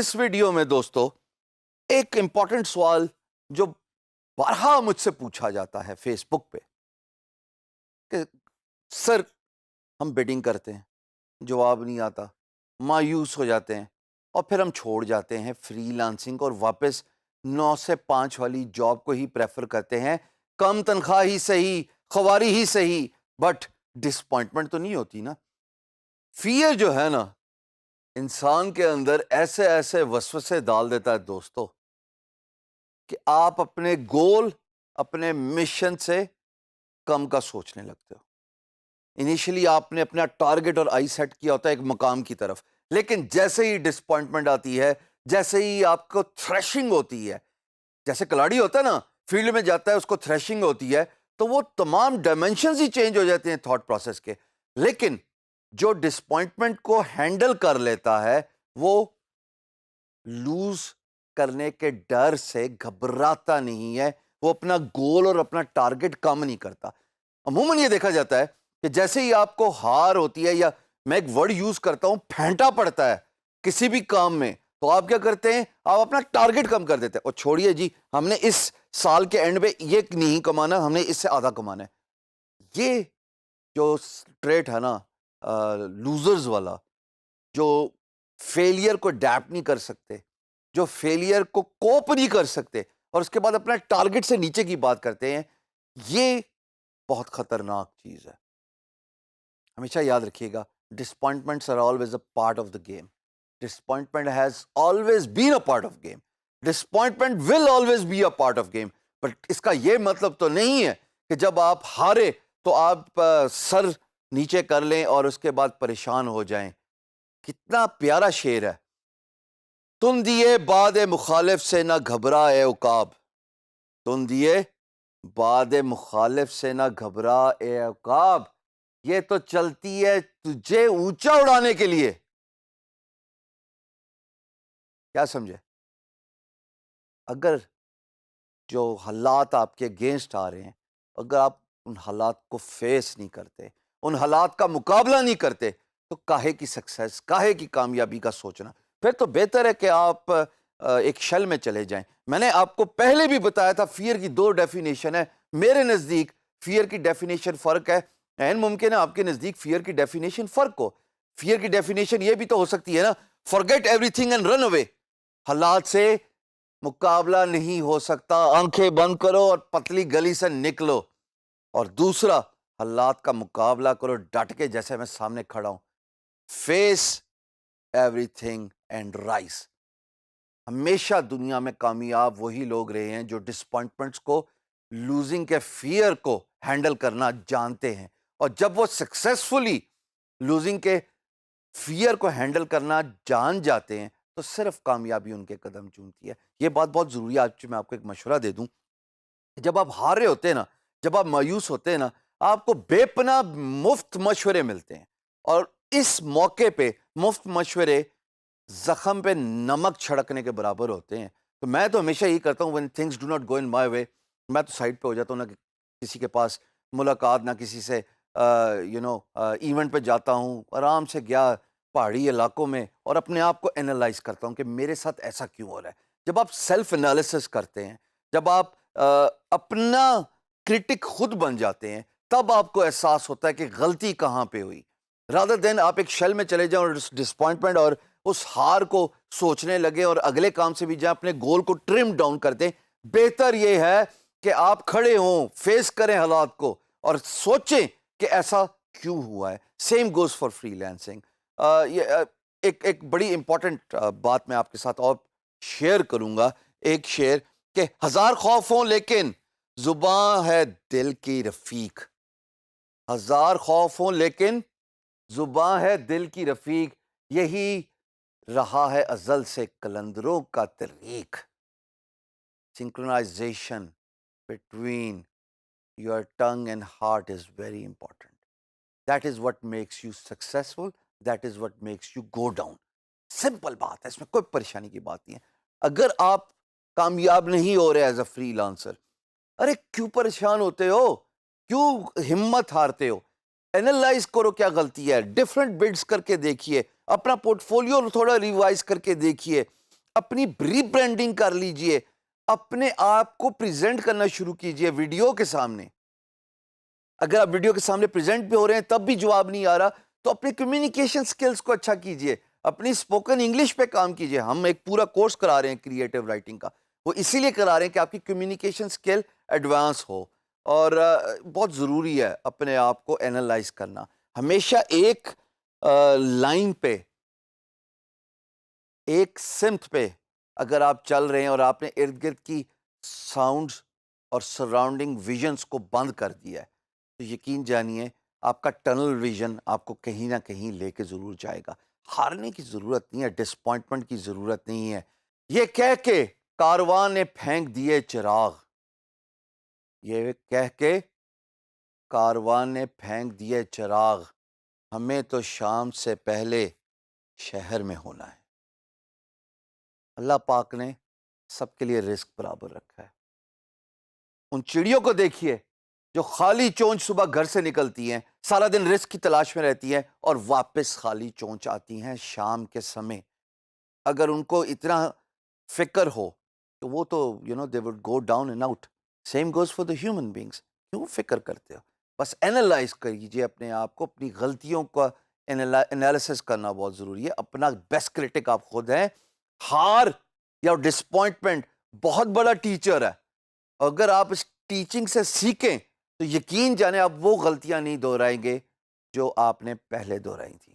اس video میں دوستو ایک امپورٹنٹ سوال جو بارہا مجھ سے پوچھا جاتا ہے فیس بک پہ کہ سر ہم بیڈنگ کرتے ہیں، جواب نہیں آتا، مایوس ہو جاتے ہیں اور پھر ہم چھوڑ جاتے ہیں فری لانسنگ اور واپس 9 سے 5 والی جاب کو ہی پریفر کرتے ہیں، کم تنخواہ ہی صحیح، خواری ہی صحیح، بٹ ڈسپوائنٹمنٹ تو نہیں ہوتی نا۔ فیئر جو ہے نا انسان کے اندر ایسے ایسے وسوسے ڈال دیتا ہے دوستو کہ آپ اپنے گول، اپنے مشن سے کم کا سوچنے لگتے ہو۔ انیشلی آپ نے اپنا ٹارگٹ اور آئی سیٹ کیا ہوتا ہے ایک مقام کی طرف، لیکن جیسے ہی ڈسپوائنٹمنٹ آتی ہے، جیسے ہی آپ کو تھریشنگ ہوتی ہے، جیسے کلاڑی ہوتا ہے نا فیلڈ میں جاتا ہے، اس کو تھریشنگ ہوتی ہے تو وہ تمام ڈائمینشنز ہی چینج ہو جاتے ہیں تھاٹ پروسیس کے۔ لیکن جو ڈسپوائنٹمنٹ کو ہینڈل کر لیتا ہے وہ لوز کرنے کے ڈر سے گھبراتا نہیں ہے، وہ اپنا گول اور اپنا ٹارگٹ کم نہیں کرتا۔ عموماً یہ دیکھا جاتا ہے کہ جیسے ہی آپ کو ہار ہوتی ہے، یا میں ایک ورڈ یوز کرتا ہوں، پھینٹا پڑتا ہے کسی بھی کام میں، تو آپ کیا کرتے ہیں؟ آپ اپنا ٹارگٹ کم کر دیتے ہیں، اور چھوڑیے جی ہم نے اس سال کے اینڈ میں یہ نہیں کمانا، ہم نے اس سے آدھا کمانا ہے۔ یہ جو ٹریٹ ہے نا لوزرز والا، جو فیلئر کو اڈیپٹ نہیں کر سکتے، جو فیلئر کو کوپ نہیں کر سکتے اور اس کے بعد اپنا ٹارگٹ سے نیچے کی بات کرتے ہیں، یہ بہت خطرناک چیز ہے۔ ہمیشہ یاد رکھیے گا، disappointments are always a part of the game. Disappointment has always been a part of game. Disappointment will always be a part of game. But اس کا یہ مطلب تو نہیں ہے کہ جب آپ ہارے تو آپ سر نیچے کر لیں اور اس کے بعد پریشان ہو جائیں۔ کتنا پیارا شعر ہے، تم دیے باد مخالف سے نہ گھبرا اے عقاب، تم دیے باد مخالف سے نہ گھبرا اے عقاب، یہ تو چلتی ہے تجھے اونچا اڑانے کے لیے۔ کیا سمجھے؟ اگر جو حالات آپ کے اگینسٹ آ رہے ہیں، اگر آپ ان حالات کو فیس نہیں کرتے، ان حالات کا مقابلہ نہیں کرتے، تو کاہے کی سکسیس، کاہے کی کامیابی کا سوچنا؟ پھر تو بہتر ہے کہ آپ ایک شل میں چلے جائیں۔ میں نے آپ کو پہلے بھی بتایا تھا فیئر کی 2 ڈیفینیشن ہے۔ میرے نزدیک فیئر کی ڈیفینیشن فرق ہے، این ممکن ہے آپ کے نزدیک فیئر کی ڈیفینیشن فرق ہو۔ فیئر کی ڈیفینیشن یہ بھی تو ہو سکتی ہے نا، forget everything and run away۔ حالات سے مقابلہ نہیں ہو سکتا، آنکھیں بند کرو اور پتلی گلی سے نکلو۔ اور دوسرا، حالات کا مقابلہ کرو ڈٹ کے، جیسے میں سامنے کھڑا ہوں، face everything and rise. ہمیشہ دنیا میں کامیاب وہی لوگ رہے ہیں جو ڈسپوائنٹمنٹس کو، لوزنگ کے فیئر کو ہینڈل کرنا جانتے ہیں، اور جب وہ سکسیسفلی لوزنگ کے فیئر کو ہینڈل کرنا جان جاتے ہیں تو صرف کامیابی ان کے قدم چومتی ہے۔ یہ بات بہت ضروری ہے۔ آج میں آپ کو ایک مشورہ دے دوں، جب آپ ہار رہے ہوتے ہیں نا، جب آپ مایوس ہوتے ہیں نا، آپ کو بے پناہ مفت مشورے ملتے ہیں، اور اس موقع پہ مفت مشورے زخم پہ نمک چھڑکنے کے برابر ہوتے ہیں۔ تو میں تو ہمیشہ یہی کرتا ہوں، when things do not go in my way، میں تو سائڈ پہ ہو جاتا ہوں، نہ کسی کے پاس ملاقات، نہ کسی سے ایونٹ پہ جاتا ہوں، آرام سے گیا پہاڑی علاقوں میں، اور اپنے آپ کو انالائز کرتا ہوں کہ میرے ساتھ ایسا کیوں ہو رہا ہے۔ جب آپ سیلف انالیسس کرتے ہیں، جب آپ اپنا کرٹک خود بن جاتے ہیں، تب آپ کو احساس ہوتا ہے کہ غلطی کہاں پہ ہوئی۔ رادر دین آپ ایک شل میں چلے جائیں اور ڈسپوائنٹمنٹ اور اس ہار کو سوچنے لگے اور اگلے کام سے بھی جائیں، اپنے گول کو ٹرم ڈاؤن کر دیں۔ بہتر یہ ہے کہ آپ کھڑے ہوں، فیس کریں حالات کو، اور سوچیں کہ ایسا کیوں ہوا ہے۔ Same goes for free lancing. ایک بڑی امپورٹنٹ بات میں آپ کے ساتھ اور شیئر کروں گا، ایک شعر کہ 1000 خوف ہوں لیکن زباں ہے دل کی رفیق۔ 1000 خوف ہوں لیکن زباں ہے دل کی رفیق، یہی رہا ہے ازل سے قلندروں کا طریق۔ Synchronization between your tongue and heart is very important. That is what makes you successful. That is what makes you go down. Simple بات ہے، اس میں کوئی پریشانی کی بات نہیں ہے۔ اگر آپ کامیاب نہیں ہو رہے ایز اے فری لانسر، ارے کیوں پریشان ہوتے ہو؟ کیوں ہمت ہارتے ہو؟ اینالائز کرو کیا غلطی ہے، ڈفرینٹ بڈس کر کے دیکھیے، اپنا پورٹ فولیو تھوڑا ریوائز کر کے دیکھیے، اپنی ری برانڈنگ کر لیجئے, اپنے آپ کو پریزنٹ کرنا شروع کیجئے ویڈیو کے سامنے. اگر آپ ویڈیو کے سامنے پریزنٹ بھی ہو رہے ہیں تب بھی جواب نہیں آ رہا تو اپنے کمیونیکیشن سکلز کو اچھا کیجئے, اپنی اسپوکن انگلش پہ کام کیجئے. ہم ایک پورا کورس کرا رہے ہیں کریٹو رائٹنگ کا, وہ اسی لیے کرا رہے ہیں کہ آپ کی کمیونیکیشن سکل ایڈوانس ہو. اور بہت ضروری ہے اپنے آپ کو اینالائز کرنا. ہمیشہ ایک لائن پہ, ایک سمت پہ اگر آپ چل رہے ہیں اور آپ نے ارد گرد کی ساؤنڈز اور سراؤنڈنگ ویژنز کو بند کر دیا ہے تو یقین جانیے آپ کا ٹنل ویژن آپ کو کہیں نہ کہیں لے کے ضرور جائے گا. ہارنے کی ضرورت نہیں ہے, ڈسپوائنٹمنٹ کی ضرورت نہیں ہے. یہ کہہ کے کارواں نے پھینک دیے چراغ, یہ کہہ کے کارواں نے پھینک دیے چراغ, ہمیں تو شام سے پہلے شہر میں ہونا ہے. اللہ پاک نے سب کے لیے رزق برابر رکھا ہے. ان چڑیوں کو دیکھیے جو خالی چونچ صبح گھر سے نکلتی ہیں, سارا دن رزق کی تلاش میں رہتی ہیں اور واپس خالی چونچ آتی ہیں شام کے سمے. اگر ان کو اتنا فکر ہو تو وہ تو they would go down and out. Same goes for the human beings. کیوں فکر کرتے ہو؟ بس اینالائز کریجئے اپنے آپ کو, اپنی غلطیوں کا انالیسس کرنا بہت ضروری ہے. اپنا بیسٹ کرٹک آپ خود ہیں. ہار یا ڈسپوائنٹمنٹ بہت بڑا ٹیچر ہے. اگر آپ اس ٹیچنگ سے سیکھیں تو یقین جانیں آپ وہ غلطیاں نہیں دہرائیں گے جو آپ نے پہلے دہرائی تھیں.